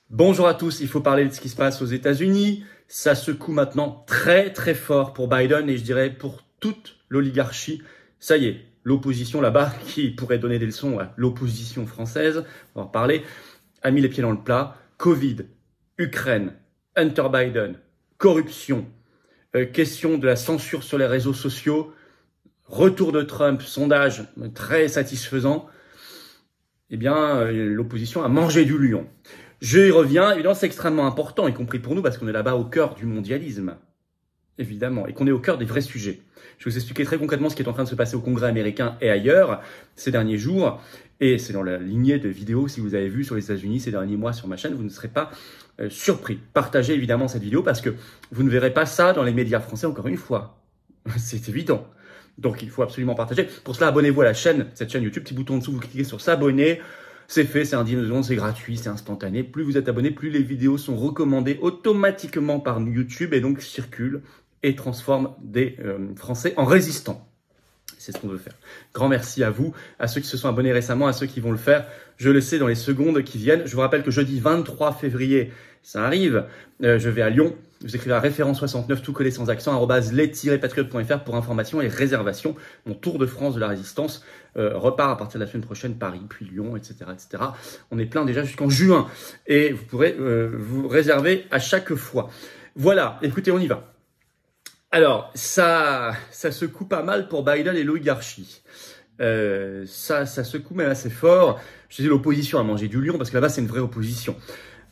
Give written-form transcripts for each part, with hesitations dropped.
Bonjour à tous, il faut parler de ce qui se passe aux États-Unis. Ça secoue maintenant très très fort pour Biden et je dirais pour toute l'oligarchie. Ça y est, l'opposition là-bas, qui pourrait donner des leçons à l'opposition française, on va en reparler, a mis les pieds dans le plat. Covid, Ukraine, Hunter Biden, corruption, question de la censure sur les réseaux sociaux, retour de Trump, sondage très satisfaisant. Eh bien, l'opposition a mangé du lion. Je y reviens, évidemment c'est extrêmement important, y compris pour nous, parce qu'on est là-bas au cœur du mondialisme, évidemment, et qu'on est au cœur des vrais sujets. Je vais vous expliquer très concrètement ce qui est en train de se passer au Congrès américain et ailleurs ces derniers jours, et c'est dans la lignée de vidéos, si vous avez vu sur les États-Unis ces derniers mois sur ma chaîne, vous ne serez pas surpris. Partagez évidemment cette vidéo, parce que vous ne verrez pas ça dans les médias français encore une fois. C'est évident. Donc il faut absolument partager. Pour cela, abonnez-vous à la chaîne, cette chaîne YouTube, petit bouton en dessous, vous cliquez sur s'abonner. C'est fait, c'est un 10 secondes, c'est gratuit, c'est instantané. Plus vous êtes abonné, plus les vidéos sont recommandées automatiquement par YouTube et donc circulent et transforment des Français en résistants. C'est ce qu'on veut faire. Grand merci à vous, à ceux qui se sont abonnés récemment, à ceux qui vont le faire. Je le sais dans les secondes qui viennent. Je vous rappelle que jeudi 23 février, ça arrive. Je vais à Lyon. Vous écrivez à référence 69, tout collé sans accent, @les-patriotes.fr pour informations et réservations. Mon tour de France de la résistance repart à partir de la semaine prochaine, Paris, puis Lyon, etc., etc. On est plein déjà jusqu'en juin et vous pourrez vous réserver à chaque fois. Voilà, écoutez, on y va. Alors, ça secoue pas mal pour Biden et l'oligarchie. Ça secoue même assez fort. Je disais, l'opposition a mangé du lion parce que là-bas, c'est une vraie opposition.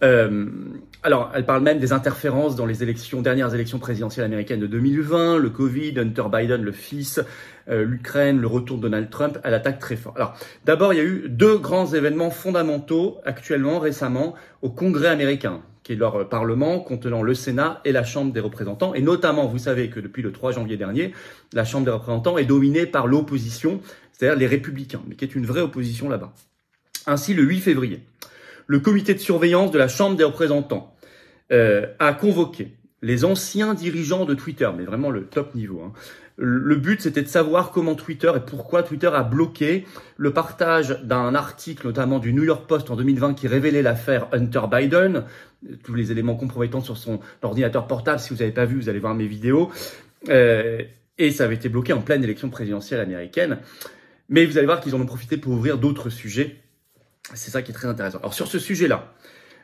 Alors, elle parle même des interférences dans les dernières élections présidentielles américaines de 2020, le Covid, Hunter Biden, le fils, l'Ukraine, le retour de Donald Trump. Elle attaque très fort. Alors, d'abord, il y a eu deux grands événements fondamentaux actuellement, récemment, au Congrès américain, qui est leur parlement contenant le Sénat et la Chambre des représentants. Et notamment, vous savez que depuis le 3 janvier dernier, la Chambre des représentants est dominée par l'opposition, c'est-à-dire les républicains, mais qui est une vraie opposition là-bas. Ainsi, le 8 février, le comité de surveillance de la Chambre des représentants a convoqué les anciens dirigeants de Twitter, mais vraiment le top niveau. Hein. Le but, c'était de savoir comment Twitter et pourquoi Twitter a bloqué le partage d'un article, notamment du New York Post en 2020, qui révélait l'affaire Hunter Biden, tous les éléments compromettants sur son ordinateur portable. Si vous n'avez pas vu, vous allez voir mes vidéos. Et ça avait été bloqué en pleine élection présidentielle américaine. Mais vous allez voir qu'ils en ont profité pour ouvrir d'autres sujets. C'est ça qui est très intéressant. Alors sur ce sujet-là,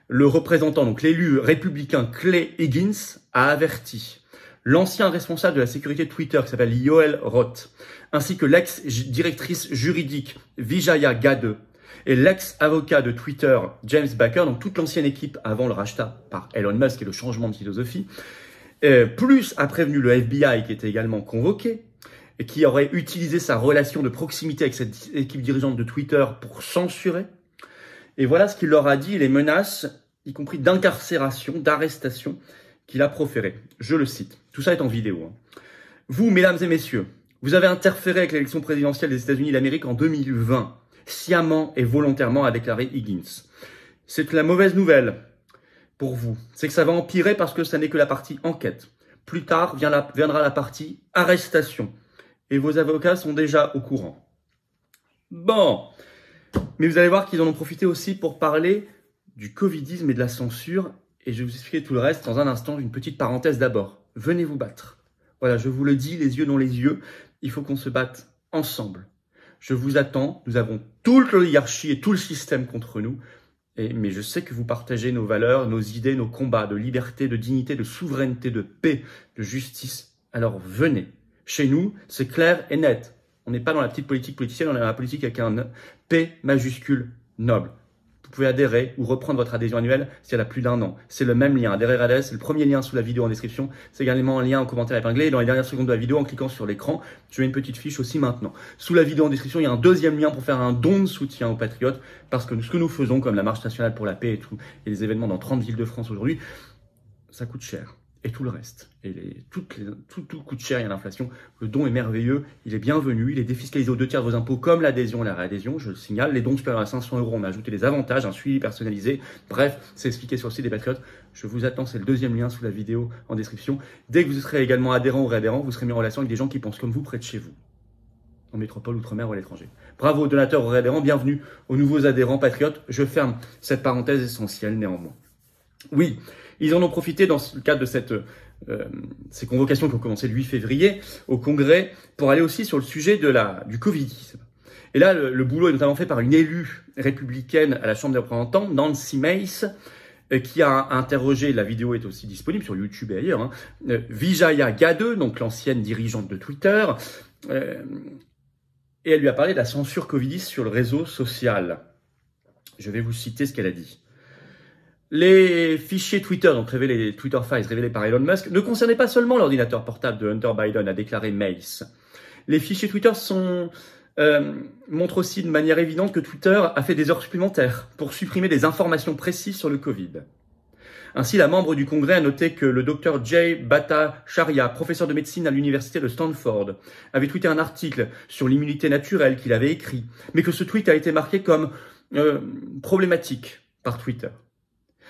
le représentant, donc l'élu républicain Clay Higgins, a averti l'ancien responsable de la sécurité de Twitter qui s'appelle Yoel Roth, ainsi que l'ex-directrice juridique Vijaya Gadde et l'ex-avocat de Twitter James Baker, donc toute l'ancienne équipe avant le rachat par Elon Musk et le changement de philosophie, plus a prévenu le FBI qui était également convoqué et qui aurait utilisé sa relation de proximité avec cette équipe dirigeante de Twitter pour censurer. Et voilà ce qu'il leur a dit, les menaces, y compris d'incarcération, d'arrestation, qu'il a proférées. Je le cite. Tout ça est en vidéo. Hein. Vous, mesdames et messieurs, vous avez interféré avec l'élection présidentielle des États-Unis d'Amérique en 2020, sciemment et volontairement, a déclaré Higgins. C'est la mauvaise nouvelle pour vous. C'est que ça va empirer parce que ça n'est que la partie enquête. Plus tard viendra la partie arrestation. Et vos avocats sont déjà au courant. Bon. Mais vous allez voir qu'ils en ont profité aussi pour parler du covidisme et de la censure. Et je vais vous expliquer tout le reste dans un instant. Une petite parenthèse d'abord. Venez vous battre. Voilà, je vous le dis, les yeux dans les yeux. Il faut qu'on se batte ensemble. Je vous attends. Nous avons toute l'oligarchie et tout le système contre nous. Mais je sais que vous partagez nos valeurs, nos idées, nos combats de liberté, de dignité, de souveraineté, de paix, de justice. Alors venez. Chez nous, c'est clair et net. On n'est pas dans la petite politique politicienne, on est dans la politique avec un P majuscule noble. Vous pouvez adhérer ou reprendre votre adhésion annuelle s'il y a plus d'1 an. C'est le même lien. Adhérer à l'ADES, c'est le premier lien sous la vidéo en description. C'est également un lien en commentaire épinglé. Et dans les dernières secondes de la vidéo, en cliquant sur l'écran, je mets une petite fiche aussi maintenant. Sous la vidéo en description, il y a un deuxième lien pour faire un don de soutien aux patriotes. Parce que ce que nous faisons, comme la marche nationale pour la paix et tout, et les événements dans 30 villes de France aujourd'hui, ça coûte cher. Et tout le reste. Et tout coûte cher, il y a l'inflation. Le don est merveilleux, il est bienvenu, il est défiscalisé aux 2/3 de vos impôts, comme l'adhésion et la réadhésion, je le signale. Les dons supérieurs à 500 €, on a ajouté des avantages, un suivi personnalisé. Bref, c'est expliqué sur le site des Patriotes. Je vous attends, c'est le deuxième lien sous la vidéo en description. Dès que vous serez également adhérent ou réadhérent, vous serez mis en relation avec des gens qui pensent comme vous près de chez vous, en métropole, outre-mer ou à l'étranger. Bravo aux donateurs, aux réadhérents, bienvenue aux nouveaux adhérents Patriotes. Je ferme cette parenthèse essentielle néanmoins. Oui, ils en ont profité dans le cadre de ces convocations qui ont commencé le 8 février au Congrès pour aller aussi sur le sujet du Covidisme. Et là, le boulot est notamment fait par une élue républicaine à la Chambre des représentants, Nancy Mace, qui a interrogé, la vidéo est aussi disponible sur YouTube et ailleurs, Vijaya Gadde, donc l'ancienne dirigeante de Twitter, et elle lui a parlé de la censure covidiste sur le réseau social. Je vais vous citer ce qu'elle a dit. Les fichiers Twitter, donc les Twitter Files révélés par Elon Musk, ne concernaient pas seulement l'ordinateur portable de Hunter Biden, a déclaré Mace. Les fichiers Twitter montrent aussi de manière évidente que Twitter a fait des heures supplémentaires pour supprimer des informations précises sur le Covid. Ainsi, la membre du Congrès a noté que le docteur Jay Bhattacharya, professeur de médecine à l'université de Stanford, avait tweeté un article sur l'immunité naturelle qu'il avait écrit, mais que ce tweet a été marqué comme problématique par Twitter.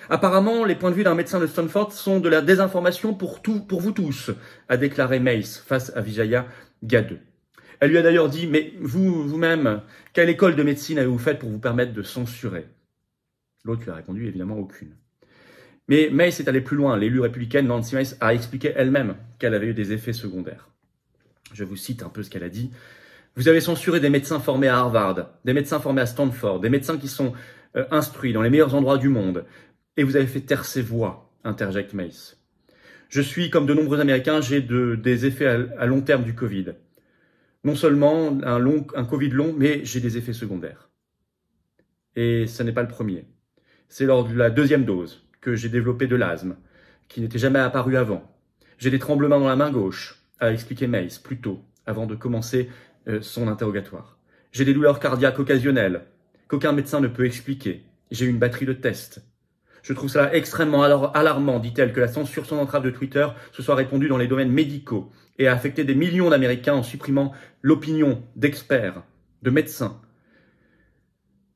Apparemment, les points de vue d'un médecin de Stanford sont de la désinformation pour vous tous, a déclaré Mace face à Vijaya Gadde. Elle lui a d'ailleurs dit, mais vous-même, quelle école de médecine avez-vous faite pour vous permettre de censurer? L'autre lui a répondu, évidemment, aucune. Mais Mace est allée plus loin. L'élue républicaine Nancy Mace a expliqué elle-même qu'elle avait eu des effets secondaires. Je vous cite un peu ce qu'elle a dit. Vous avez censuré des médecins formés à Harvard, des médecins formés à Stanford, des médecins qui sont instruits dans les meilleurs endroits du monde. Et vous avez fait taire ces voix, interjecte Mace. Je suis, comme de nombreux Américains, j'ai des effets à long terme du Covid. Non seulement un Covid long, mais j'ai des effets secondaires. Et ce n'est pas le premier. C'est lors de la deuxième dose que j'ai développé de l'asthme, qui n'était jamais apparu avant. J'ai des tremblements dans la main gauche, a expliqué Mace plus tôt, avant de commencer son interrogatoire. J'ai des douleurs cardiaques occasionnelles, qu'aucun médecin ne peut expliquer. J'ai une batterie de tests. Je trouve cela extrêmement alarmant, dit-elle, que la censure sans entrave de Twitter se soit répandue dans les domaines médicaux et a affecté des millions d'Américains en supprimant l'opinion d'experts, de médecins,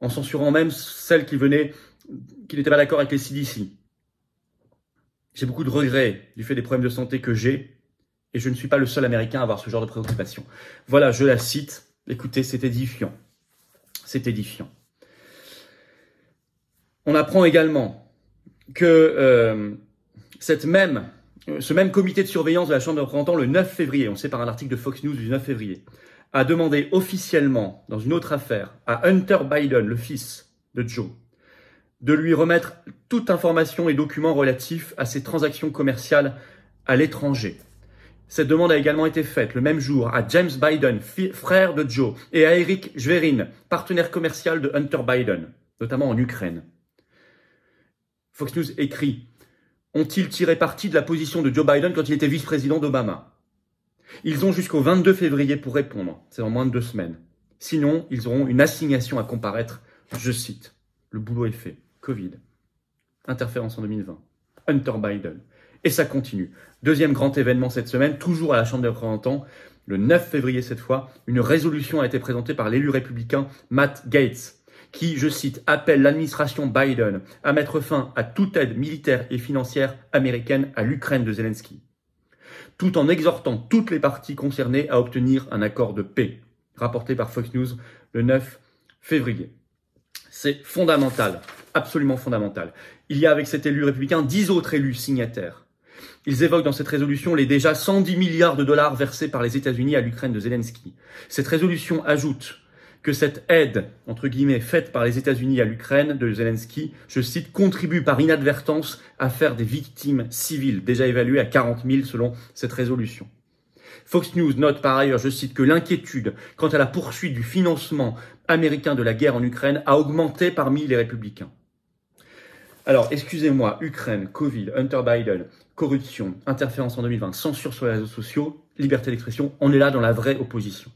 en censurant même celles qui n'étaient pas d'accord avec les CDC. J'ai beaucoup de regrets du fait des problèmes de santé que j'ai et je ne suis pas le seul Américain à avoir ce genre de préoccupation. Voilà, je la cite. Écoutez, c'est édifiant. C'est édifiant. On apprend également que ce même comité de surveillance de la Chambre des représentants, le 9 février, on sait par un article de Fox News du 9 février, a demandé officiellement, dans une autre affaire, à Hunter Biden, le fils de Joe, de lui remettre toute information et documents relatifs à ses transactions commerciales à l'étranger. Cette demande a également été faite le même jour à James Biden, frère de Joe, et à Eric Schwerin, partenaire commercial de Hunter Biden, notamment en Ukraine. Fox News écrit « Ont-ils tiré parti de la position de Joe Biden quand il était vice-président d'Obama ?» Ils ont jusqu'au 22 février pour répondre, c'est dans moins de 2 semaines. Sinon, ils auront une assignation à comparaître. Je cite, le boulot est fait. Covid, interférence en 2020, Hunter Biden. Et ça continue. Deuxième grand événement cette semaine, toujours à la Chambre des représentants, le 9 février cette fois, une résolution a été présentée par l'élu républicain Matt Gaetz, qui, je cite, appelle l'administration Biden à mettre fin à toute aide militaire et financière américaine à l'Ukraine de Zelensky, tout en exhortant toutes les parties concernées à obtenir un accord de paix, rapporté par Fox News le 9 février. C'est fondamental, absolument fondamental. Il y a avec cet élu républicain 10 autres élus signataires. Ils évoquent dans cette résolution les déjà 110 milliards de dollars versés par les États-Unis à l'Ukraine de Zelensky. Cette résolution ajoute que cette aide, entre guillemets, faite par les États-Unis à l'Ukraine de Zelensky, je cite, contribue par inadvertance à faire des victimes civiles, déjà évaluées à 40 000 selon cette résolution. Fox News note par ailleurs, je cite, que l'inquiétude quant à la poursuite du financement américain de la guerre en Ukraine a augmenté parmi les républicains. Alors, excusez-moi, Ukraine, Covid, Hunter Biden, corruption, interférence en 2020, censure sur les réseaux sociaux, liberté d'expression, on est là dans la vraie opposition.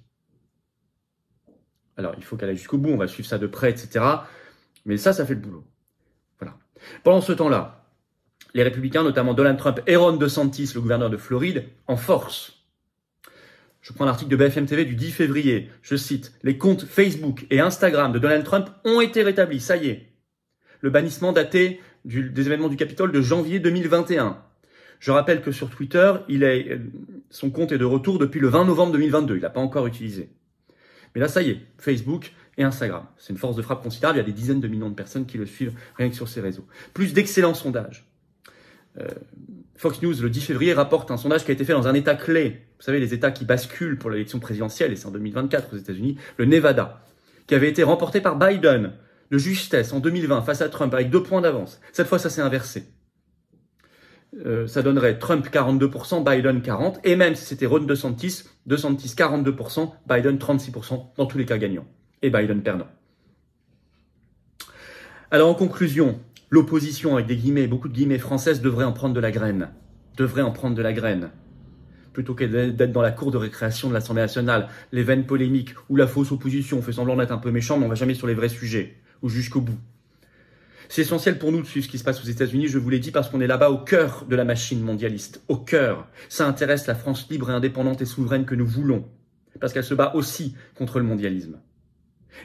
Alors, il faut qu'elle aille jusqu'au bout, on va suivre ça de près, etc. Mais ça fait le boulot. Voilà. Pendant ce temps-là, les républicains, notamment Donald Trump et Ron DeSantis, le gouverneur de Floride, en force. Je prends l'article de BFM TV du 10 février. Je cite, les comptes Facebook et Instagram de Donald Trump ont été rétablis. Ça y est. Le bannissement daté des événements du Capitole de janvier 2021. Je rappelle que sur Twitter, son compte est de retour depuis le 20 novembre 2022. Il n'a pas encore utilisé. Mais là, ça y est, Facebook et Instagram. C'est une force de frappe considérable. Il y a des dizaines de millions de personnes qui le suivent rien que sur ces réseaux. Plus d'excellents sondages. Fox News, le 10 février, rapporte un sondage qui a été fait dans un État clé. Vous savez, les États qui basculent pour l'élection présidentielle, et c'est en 2024 aux États-Unis, le Nevada, qui avait été remporté par Biden de justesse en 2020 face à Trump avec 2 points d'avance. Cette fois, ça s'est inversé. Ça donnerait Trump 42%, Biden 40%, et même si c'était Ron DeSantis 42%, Biden 36%, dans tous les cas gagnants, et Biden perdant. Alors en conclusion, l'opposition avec des guillemets, beaucoup de guillemets françaises devrait en prendre de la graine. Devrait en prendre de la graine. Plutôt que d'être dans la cour de récréation de l'Assemblée nationale, les vaines polémiques ou la fausse opposition, on fait semblant d'être un peu méchant, mais on va jamais sur les vrais sujets, ou jusqu'au bout. C'est essentiel pour nous de suivre ce qui se passe aux États-Unis, je vous l'ai dit, parce qu'on est là-bas au cœur de la machine mondialiste. Au cœur. Ça intéresse la France libre et indépendante et souveraine que nous voulons. Parce qu'elle se bat aussi contre le mondialisme.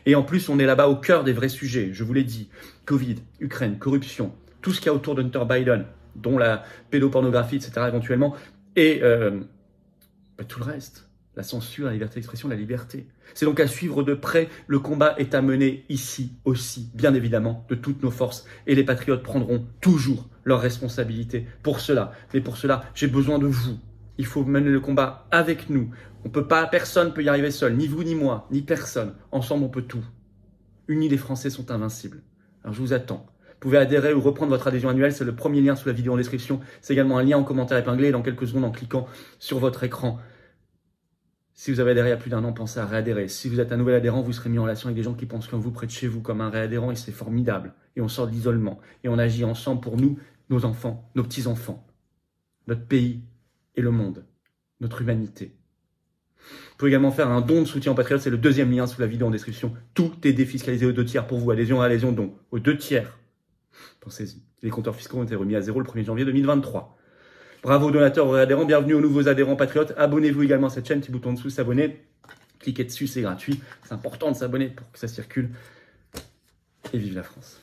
Et en plus, on est là-bas au cœur des vrais sujets. Je vous l'ai dit. Covid, Ukraine, corruption, tout ce qu'il y a autour d'Hunter Biden, dont la pédopornographie, etc. éventuellement, et tout le reste. La censure, la liberté d'expression, la liberté. C'est donc à suivre de près. Le combat est à mener ici aussi, bien évidemment, de toutes nos forces. Et les patriotes prendront toujours leurs responsabilités pour cela. Mais pour cela, j'ai besoin de vous. Il faut mener le combat avec nous. On peut pas, personne peut y arriver seul. Ni vous, ni moi, ni personne. Ensemble, on peut tout. Unis, les Français sont invincibles. Alors, je vous attends. Vous pouvez adhérer ou reprendre votre adhésion annuelle. C'est le premier lien sous la vidéo en description. C'est également un lien en commentaire épinglé. Et dans quelques secondes, en cliquant sur votre écran. Si vous avez adhéré il y a plus d'1 an, pensez à réadhérer. Si vous êtes un nouvel adhérent, vous serez mis en relation avec des gens qui pensent comme vous, près de chez vous, comme un réadhérent, et c'est formidable. Et on sort de l'isolement. Et on agit ensemble pour nous, nos enfants, nos petits-enfants, notre pays et le monde, notre humanité. Vous pouvez également faire un don de soutien aux patriotes, c'est le 2e lien sous la vidéo en description. Tout est défiscalisé aux 2 tiers pour vous, adhésion à adhésion, don, aux 2 tiers. Pensez-y. Les compteurs fiscaux ont été remis à 0 le 1er janvier 2023. Bravo aux donateurs, aux adhérents, bienvenue aux nouveaux adhérents patriotes. Abonnez-vous également à cette chaîne, petit bouton en dessous, s'abonner. Cliquez dessus, c'est gratuit. C'est important de s'abonner pour que ça circule. Et vive la France.